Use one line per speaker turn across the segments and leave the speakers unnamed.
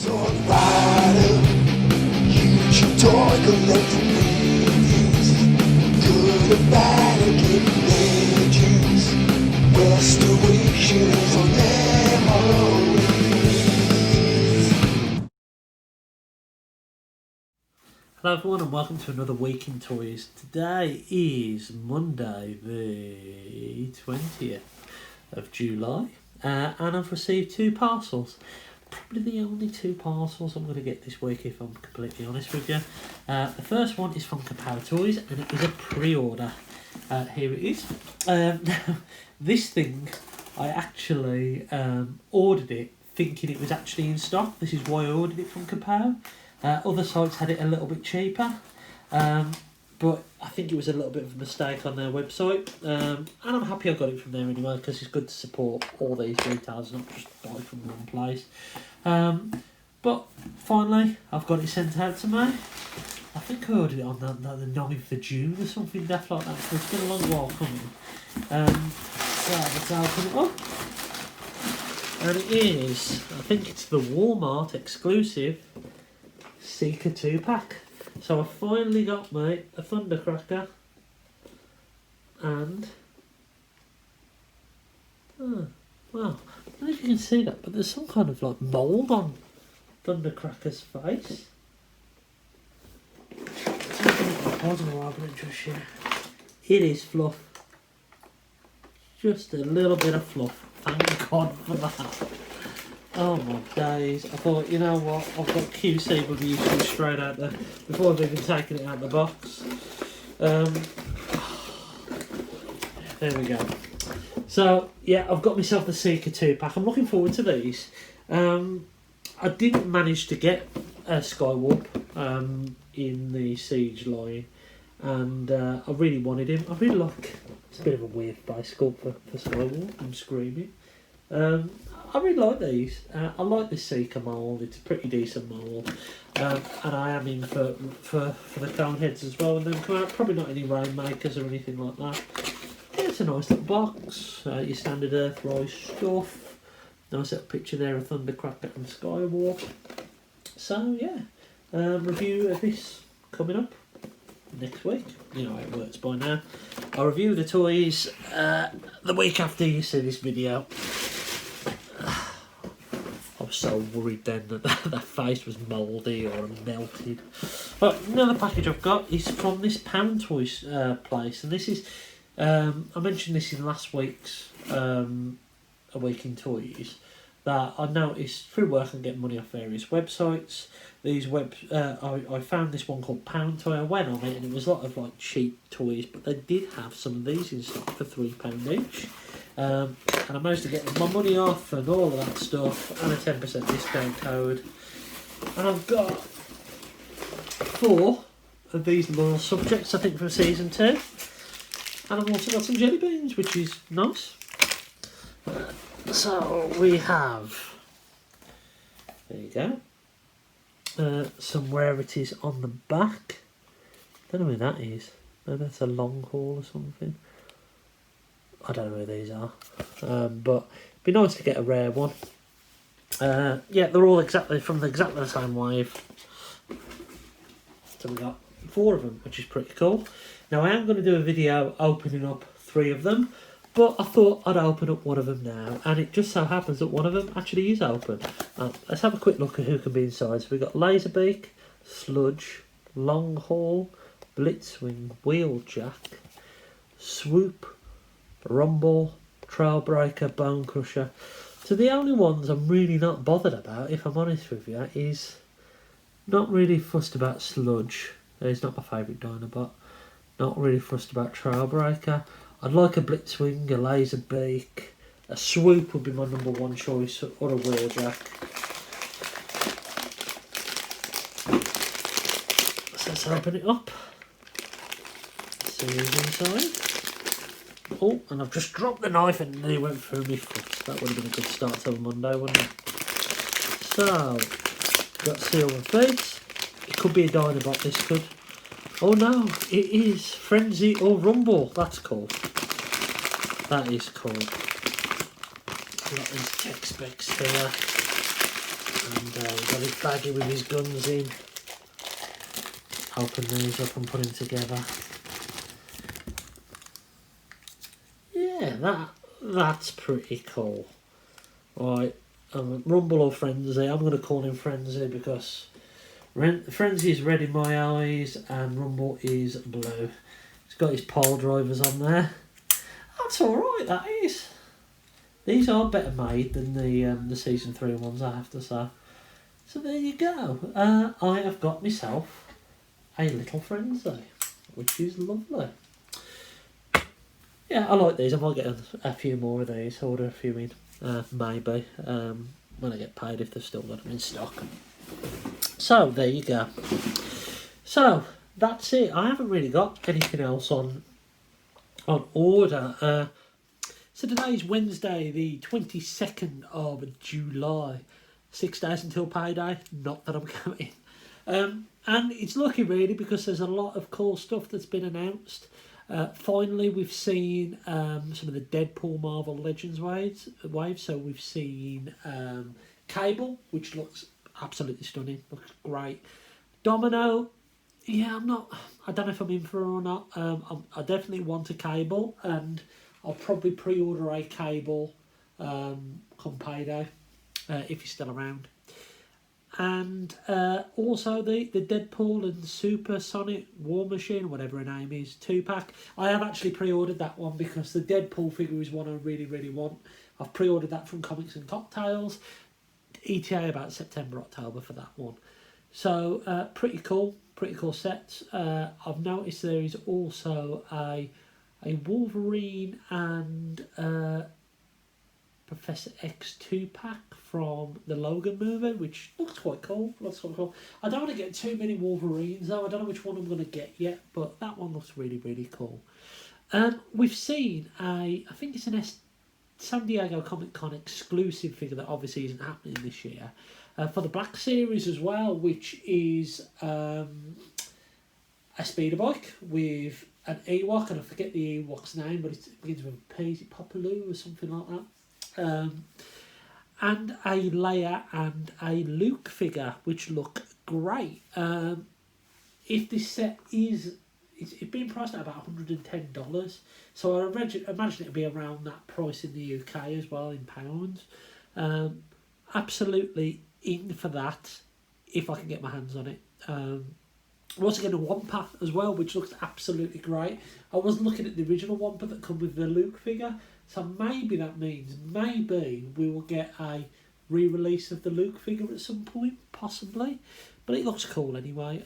Dog rider, use your toy collecting reviews. Good or bad or getting legends. Restoration is on memories.
Hello everyone and welcome to another week in toys. Today is Monday the 20th of July and I've received two parcels. Probably the only two parcels I'm going to get this week if I'm completely honest with you. The first one is from Kapow Toys and it is a pre-order. Here it is. This thing, I actually ordered it thinking it was actually in stock. This is why I ordered it from Kapow. Other sites had it a little bit cheaper, but I think it was a little bit of a mistake on their website, and I'm happy I got it from there anyway because it's good to support all these retailers, not just buy from one place. But finally, I've got it sent out to me. I think I ordered it on the 9th of June or something daft like that, so it's been a long while coming. So let's open it up. And it is, I think it's the Walmart exclusive Seeker 2-pack. So I finally got me a Thundercracker and well, I don't know if you can see that, but there's some kind of like mould on Thundercracker's face. It is fluff. Just a little bit of fluff. Thank God for that. Oh my days. I thought, you know what, I've got QCW straight out there before I've even taken it out of the box. There we go. So, yeah, I've got myself the Seeker 2-pack. I'm looking forward to these. I didn't manage to get a Skywarp in the Siege line, and I really wanted him. I really like, it's a bit of a weird base sculpt for Skywarp. I'm screaming. I really like these. I like this Seeker mould. It's a pretty decent mould, and I am in for the cone heads as well. And then come out. Probably not any Rainmakers or anything like that. Yeah, it's a nice little box. Your standard Earthrise stuff. Nice little picture there of Thundercracker and Skywarp. So yeah, review of this coming up next week. You know how it works by now. I'll review the toys the week after you see this video. I was so worried then that that face was mouldy or melted. But another package I've got is from this Pound Toys place, and this is I mentioned this in last week's A Week in Toys, that I noticed through work and getting money off various websites. I found this one called Pound Toy. I went on it and it was a lot of like cheap toys, but they did have some of these in stock for £3 each. And I managed to get my money off and all of that stuff, and a 10% discount code. And I've got 4 of these little subjects, I think, from season 2. And I've also got some jelly beans, which is nice. So we have, there you go, some rarities on the back. Don't know who that is. Maybe that's a long haul or something. I don't know who these are, but it'd be nice to get a rare one. Yeah, they're all exactly the same wave. So we got 4 of them, which is pretty cool. Now I am going to do a video opening up 3 of them, but I thought I'd open up one of them now, and it just so happens that one of them actually is open. Let's have a quick look at who can be inside. So we've got Laserbeak, Sludge, Long Haul, Blitzwing, Wheeljack, Swoop, Rumble, Trailbreaker, Bone Crusher. So the only ones I'm really not bothered about, if I'm honest with you, is not really fussed about Sludge. He's not my favourite Dinobot. Not really fussed about Trailbreaker. I'd like a Blitzwing, a Laserbeak. A Swoop would be my number 1 choice, or a Wheeljack. So let's open it up. See who's inside. Oh, and I've just dropped the knife and then it went through my foot. That would have been a good start to a Monday, wouldn't it? So, got Silver Face. It could be a Dinobot, this could. Oh no, it is Frenzy or Rumble. That's cool. That is cool. Got these tech specs here. And we've got his baggie with his guns in. Open these up and put them together. Yeah, that's pretty cool. Right, Rumble or Frenzy. I'm going to call him Frenzy because Frenzy is red in my eyes and Rumble is blue. He's got his pole drivers on there. That's alright, that is. These are better made than the Season 3 ones, I have to say. So there you go. I have got myself a little Frenzy, which is lovely. Yeah, I like these. I might get a few more of these. Order a few in, maybe, when I get paid, if they've still got them in stock. So, there you go. So, that's it. I haven't really got anything else on order. So today's Wednesday, the 22nd of July. 6 days until payday. Not that I'm counting. And it's lucky really because there's a lot of cool stuff that's been announced. Finally, we've seen some of the Deadpool Marvel Legends waves. So we've seen Cable, which looks absolutely stunning. Looks great. Domino, yeah, I don't know if I'm in for it or not. I definitely want a Cable, and I'll probably pre-order a Cable come payday if he's still around. And also the Deadpool and Super Sonic War Machine, whatever her name is, 2-pack. I have actually pre-ordered that one because the Deadpool figure is one I really, really want. I've pre-ordered that from Comics and Cocktails. ETA about September, October for that one. So pretty cool sets. I've noticed there is also a Wolverine and Professor X 2-pack from the Logan movie, which looks quite cool. I don't want to get too many Wolverines though. I don't know which one I'm going to get yet, but that one looks really, really cool. We've seen I think it's an San Diego Comic Con exclusive figure that obviously isn't happening this year, for the Black Series as well, which is a speeder bike with an Ewok, and I forget the Ewok's name, but it begins with a P, is it Popaloo or something like that? And a Leia and a Luke figure, which look great. If this set it's been priced at about $110, so I imagine it'll be around that price in the UK as well in pounds. Absolutely in for that if I can get my hands on it. I'm also getting a Wampa as well, which looks absolutely great. I was looking at the original Wampa that come with the Luke figure, so maybe that means we will get a re-release of the Luke figure at some point, possibly. But it looks cool anyway.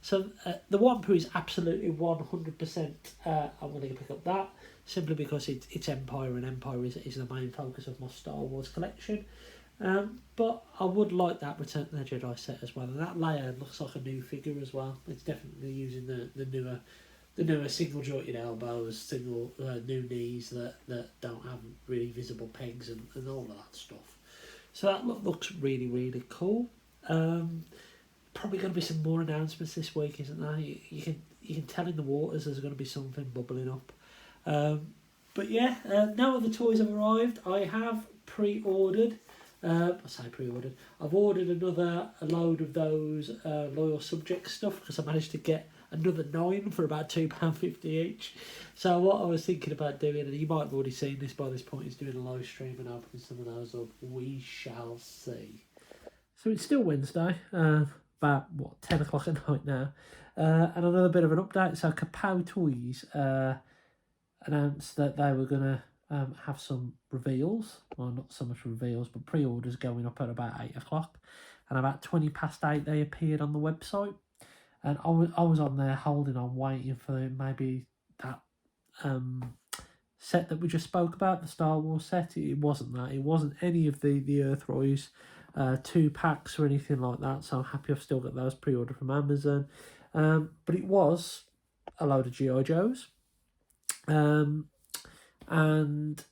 So the Wampa is absolutely 100%. I'm going to pick up that simply because it's Empire, and Empire is the main focus of my Star Wars collection. But I would like that Return to the Jedi set as well, and that Leia looks like a new figure as well. It's definitely using the newer single jointed elbows, new knees that don't have really visible pegs and all of that stuff. So that looks really, really cool. Probably going to be some more announcements this week, isn't there? You can tell in the waters there's going to be something bubbling up. But yeah, no other toys have arrived. I have pre-ordered. I've ordered a load of those Loyal Subject stuff because I managed to get another 9 for about £2.50 each. So what I was thinking about doing, and you might have already seen this by this point, is doing a live stream and opening some of those up. We shall see. So it's still Wednesday, about 10 o'clock at night now, and another bit of an update. So Kapow Toys announced that they were going to have some reveals, well, not so much reveals, but pre-orders going up at about 8 o'clock, and about 20 past 8 they appeared on the website, and I was on there holding on, waiting for maybe that set that we just spoke about, the Star Wars set. It wasn't that. It wasn't any of the Earthrise 2-packs or anything like that, so I'm happy I've still got those pre-ordered from Amazon. But it was a load of G.I. Joes. And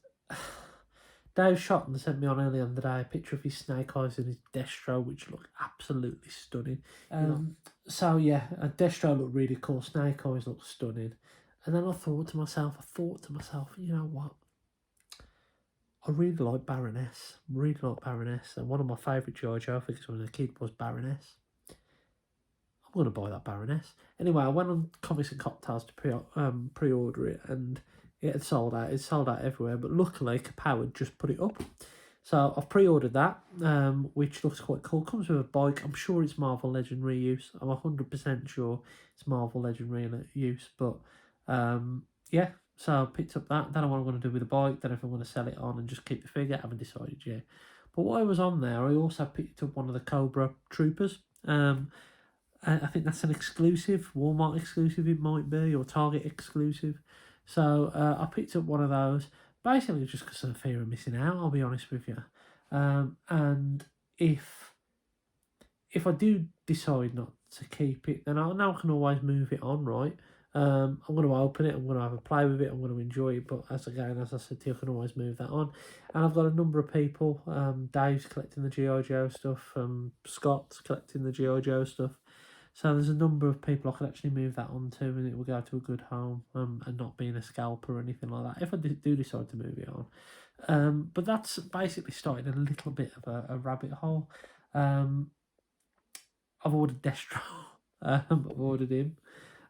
Dave Shotton sent me on earlier in the day a picture of his Snake Eyes and his Destro, which looked absolutely stunning. So yeah, Destro looked really cool, Snake Eyes looked stunning. And then I thought to myself, you know what? I really like Baroness. And one of my favourite G.I. Joe figures when I was a kid was Baroness. I'm going to buy that Baroness. Anyway, I went on Comics and Cocktails to pre-order it, and it had sold out. It sold out everywhere, but luckily Kapow had just put it up. So I've pre-ordered that, which looks quite cool. Comes with a bike. I'm sure it's Marvel Legend reuse. I'm 100% sure it's Marvel Legend reuse. But yeah, so I picked up that. Don't know what I'm going to do with the bike. Don't know if I'm going to sell it on and just keep the figure. Haven't decided yet. But while I was on there, I also picked up one of the Cobra Troopers. I think that's an exclusive, Walmart exclusive it might be, or Target exclusive. So I picked up one of those, basically just because of the fear of missing out, I'll be honest with you. And if I do decide not to keep it, then I know I can always move it on, right? I'm going to open it, I'm going to have a play with it, I'm going to enjoy it, but as I said to you, I can always move that on. And I've got a number of people, Dave's collecting the G.I. Joe stuff, Scott's collecting the G.I. Joe stuff. So there's a number of people I could actually move that on to, and it will go to a good home, and not being a scalper or anything like that, if I do decide to move it on. But that's basically started a little bit of a rabbit hole. I've ordered Destro. I've ordered him.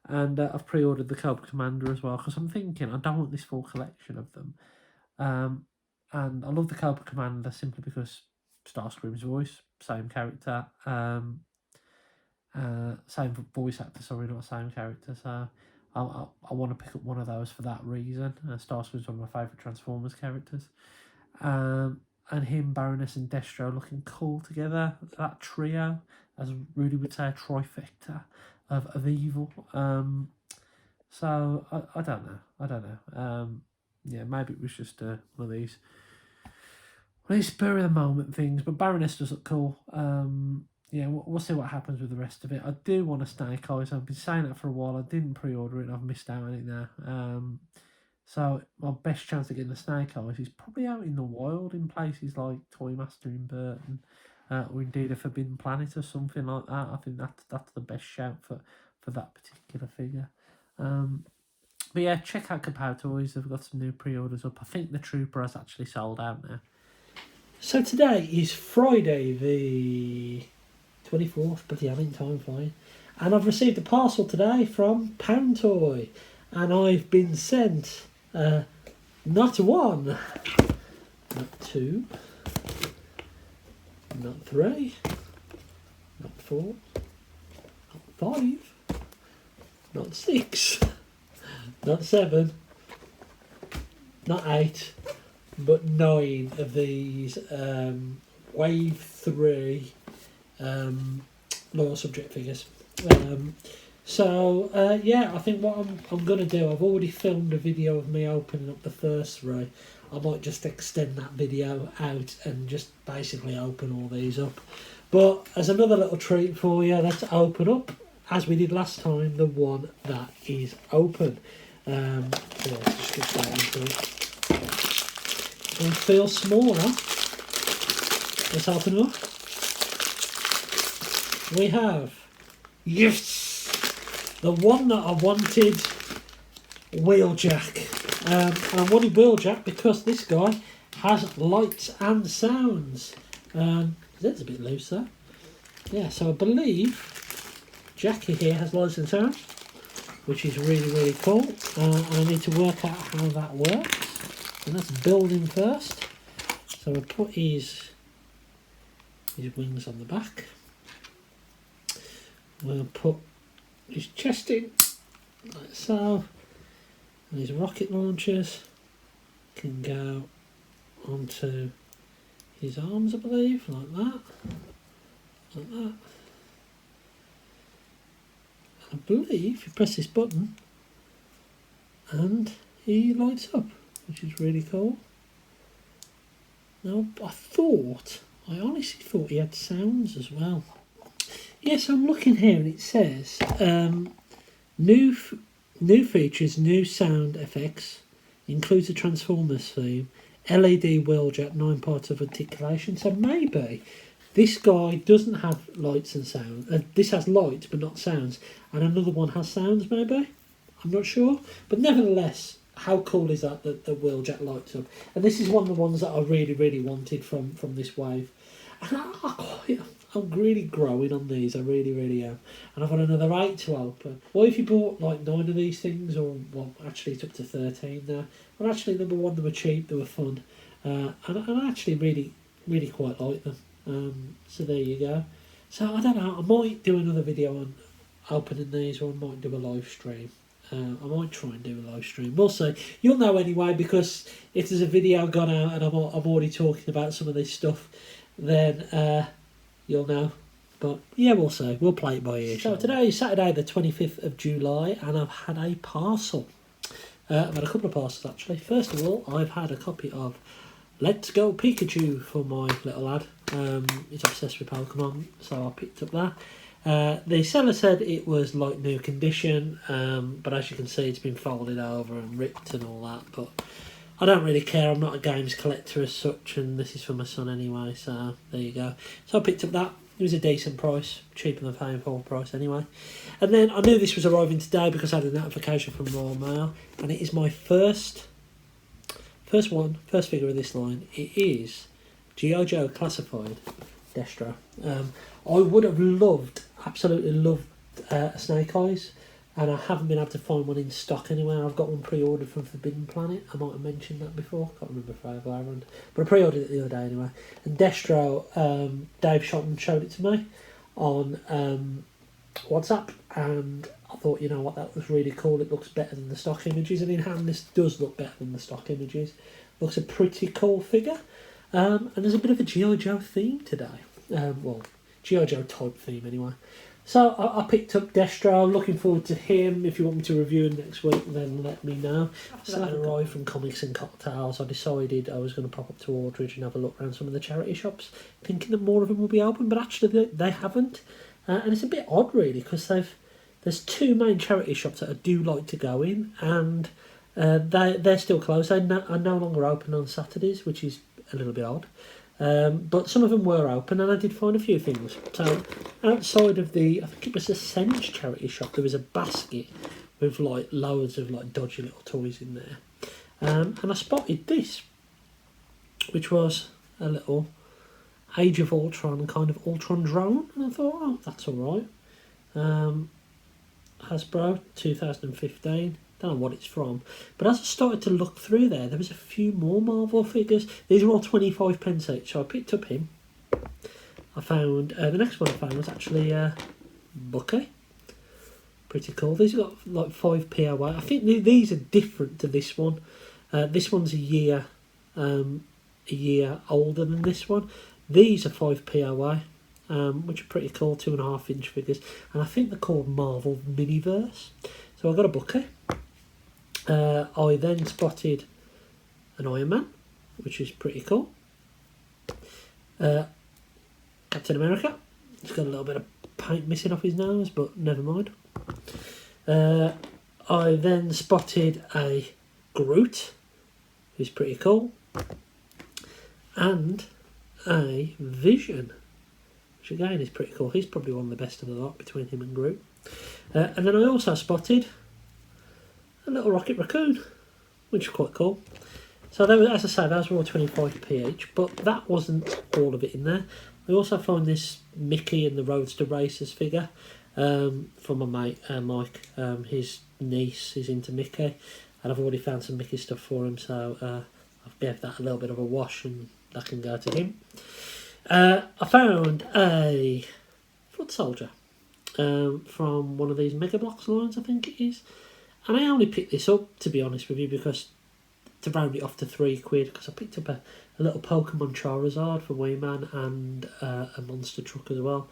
And I've pre-ordered the Cobra Commander as well, because I'm thinking I don't want this full collection of them. And I love the Cobra Commander simply because Starscream's voice, same character. Same voice actor, sorry, not same character. So I want to pick up one of those for that reason. Starscream's one of my favourite Transformers characters. And him, Baroness and Destro looking cool together. That trio, as Rudy would say, a trifecta of evil. So I don't know. Yeah, maybe it was just one of these spur of the moment things. But Baroness does look cool. Yeah, we'll see what happens with the rest of it. I do want a Snake Eyes. I've been saying that for a while. I didn't pre-order it and I've missed out on it now. So my best chance of getting a Snake Eyes is probably out in the wild in places like Toy Master in Burton, or indeed a Forbidden Planet or something like that. I think that's the best shout for that particular figure. But yeah, check out Kapow Toys. They've got some new pre-orders up. I think the Trooper has actually sold out now. So today is Friday the 24th, but yeah, I'm in time flying. And I've received a parcel today from Pound Toy. And I've been sent not one, not two, not three, not four, not five, not six, not seven, not eight, but 9 of these Wave 3 loyal subject figures. Yeah, I think what I'm going to do, I've already filmed a video of me opening up the first 3. I might just extend that video out and just basically open all these up. But as another little treat for you, let's open up, as we did last time, the one that is open. Let's just get that into it. It feels smaller. Let's open it up. We have, yes, the one that I wanted, Wheeljack. I wanted Wheeljack because this guy has lights and sounds. That's a bit loose though. Yeah, so I believe Jackie here has lights and sounds, which is really, really cool. I need to work out how that works. And that's building first. So we'll put his wings on the back. We'll put his chest in, like so. And his rocket launchers can go onto his arms, I believe, like that. Like that. I believe you press this button and he lights up, which is really cool. Now, I honestly thought he had sounds as well. Yes, I'm looking here and it says new features, new sound effects, includes a Transformers theme, LED Wheeljack, 9 parts of articulation. So maybe this guy doesn't have lights and sound. This has lights but not sounds, and another one has sounds maybe. I'm not sure, but nevertheless, how cool is that the Wheeljack lights up? And this is one of the ones that I really, really wanted from this wave. And I'm really growing on these, I really, really am. And I've got another 8 to open. What if you bought like 9 of these things? Or, well, actually it's up to 13 now. Well, actually, number one, they were cheap, they were fun. And I actually really, really quite like them. So there you go. So I don't know, I might do another video on opening these, or I might do a live stream. I might try and do a live stream. We'll see. You'll know anyway, because if there's a video gone out and I'm already talking about some of this stuff, then you'll know. But yeah, we'll see. We'll play it by ear. So today is Saturday the 25th of July, and I've had a parcel. I've had a couple of parcels actually. First of all, I've had a copy of Let's Go Pikachu for my little lad. He's obsessed with Pokemon, so I picked up that. The seller said it was like new condition, but as you can see, it's been folded over and ripped and all that. But I don't really care. I'm not a games collector as such, and this is for my son anyway. So there you go. So I picked up that. It was a decent price, cheaper than paying full price anyway. And then I knew this was arriving today because I had a notification from Royal Mail, and it is my first figure of this line. It is G.I. Joe Classified Destro. I would have absolutely loved Snake Eyes, and I haven't been able to find one in stock anywhere. I've got one pre-ordered from Forbidden Planet. I might have mentioned that before. Can't remember if I have, but I pre-ordered it the other day anyway. And Destro, Dave Shotton showed it to me on WhatsApp, and I thought, you know what, that was really cool. It looks better than the stock images, and in hand this does look better than the stock images. Looks a pretty cool figure, and there's a bit of a G.I. Joe theme today. Well, G.I. Joe type theme anyway. So I picked up Destro. I'm looking forward to him. If you want me to review him next week, then let me know. So that arrived from Comics and Cocktails. I decided I was going to pop up to Aldridge and have a look around some of the charity shops, thinking that more of them will be open, but actually they haven't. And it's a bit odd, really, because there's 2 main charity shops that I do like to go in, and they're still closed. They are no longer open on Saturdays, which is a little bit odd. But some of them were open, and I did find a few things. So outside of I think it was a Sense charity shop, there was a basket with like loads of like dodgy little toys in there. And I spotted this, which was a little Age of Ultron kind of Ultron drone, and I thought, oh, that's all right. Hasbro 2015. Don't know what it's from, but as I started to look through there was a few more Marvel figures. These were all 25p each, so I picked up him. I found the next one I found was actually Bucky. Pretty cool. These have got like 5p away. I think these are different to this one. This one's a year older than this one. These are 5p away, which are pretty cool, 2.5-inch figures, and I think they're called Marvel Miniverse. So I got a Bucky. I then spotted an Iron Man, which is pretty cool. Captain America. He's got a little bit of paint missing off his nose, but never mind. I then spotted a Groot, who's pretty cool, and a Vision, which again is pretty cool. He's probably one of the best of the lot between him and Groot. And then I also spotted a little Rocket Raccoon, which is quite cool. So they were, as I say, those were all 25p each, but that wasn't all of it in there. I also found this Mickey and the Roadster Racers figure from my mate Mike. His niece is into Mickey, and I've already found some Mickey stuff for him, so I've gave that a little bit of a wash, and that can go to him. I found a Foot Soldier from one of these Mega Bloks lines, I think it is. And I only picked this up, to be honest with you, because to round it off to £3, because I picked up a little Pokemon Charizard for Wayman and a monster truck as well.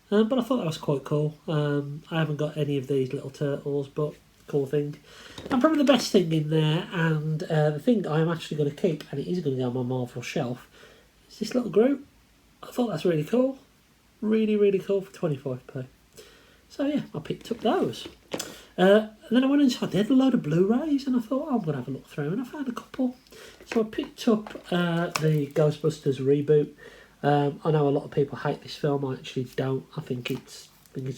But I thought that was quite cool. I haven't got any of these little turtles, but cool thing. And probably the best thing in there, and the thing I am actually going to keep, and it is going to go on my Marvel shelf, is this little Groot. I thought that's really cool. Really, really cool for 25p. So yeah, I picked up those. And then I went inside. They had a load of Blu-rays, and I thought, oh, I'm going to have a look through, and I found a couple. So I picked up the Ghostbusters reboot. I know a lot of people hate this film. I actually don't. I think it's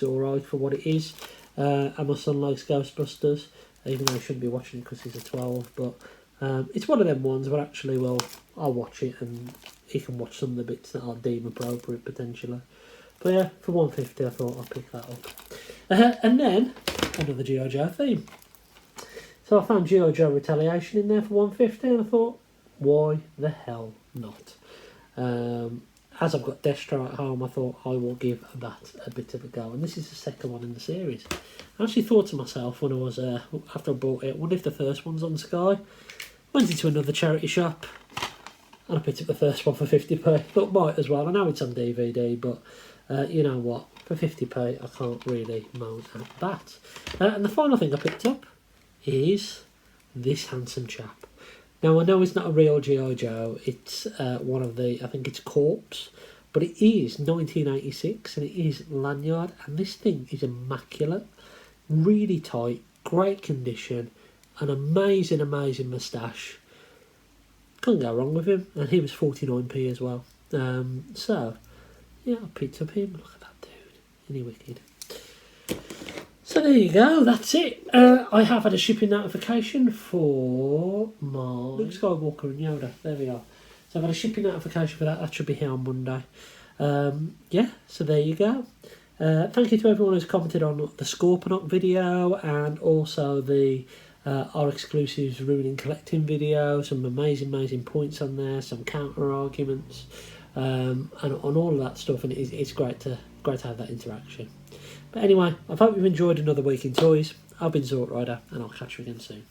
all right for what it is. And my son likes Ghostbusters. even though I shouldn't be watching it because he's a 12. But it's one of them ones where actually, well, I'll watch it and he can watch some of the bits that I'll deem appropriate potentially. But yeah, for 150 I thought I'd pick that up. And then another G.I. Joe theme. So I found G.I. Joe Retaliation in there for 150 and I thought, why the hell not? As I've got Destro at home, I thought I will give that a bit of a go. And this is the second one in the series. I actually thought to myself when I was, after I bought it, I wonder if the first one's on Sky. Went into another charity shop and I picked up the first one for 50p. Thought might as well. I know it's on DVD, but you know what? For 50p, I can't really moan at that. And the final thing I picked up is this handsome chap. Now, I know it's not a real G.I. Joe. It's one of the, I think it's Corpse. But it is 1986 and it is Lanyard. And this thing is immaculate. Really tight, great condition. An amazing, amazing moustache. Couldn't go wrong with him. And he was 49p as well. So, yeah, I picked up him. Look at that dude. Isn't he wicked? So there you go, that's it. I have had a shipping notification for my Luke Skywalker and Yoda. There we are. So I've had a shipping notification for that. That should be here on Monday. Yeah, so there you go. Thank you to everyone who's commented on the Scorponok video and also the our exclusives ruining collecting video. Some amazing points on there, some counter arguments, and on all of that stuff. And it's great to have that interaction. But anyway, I hope you've enjoyed another week in toys. I've been Zort Rider, and I'll catch you again soon.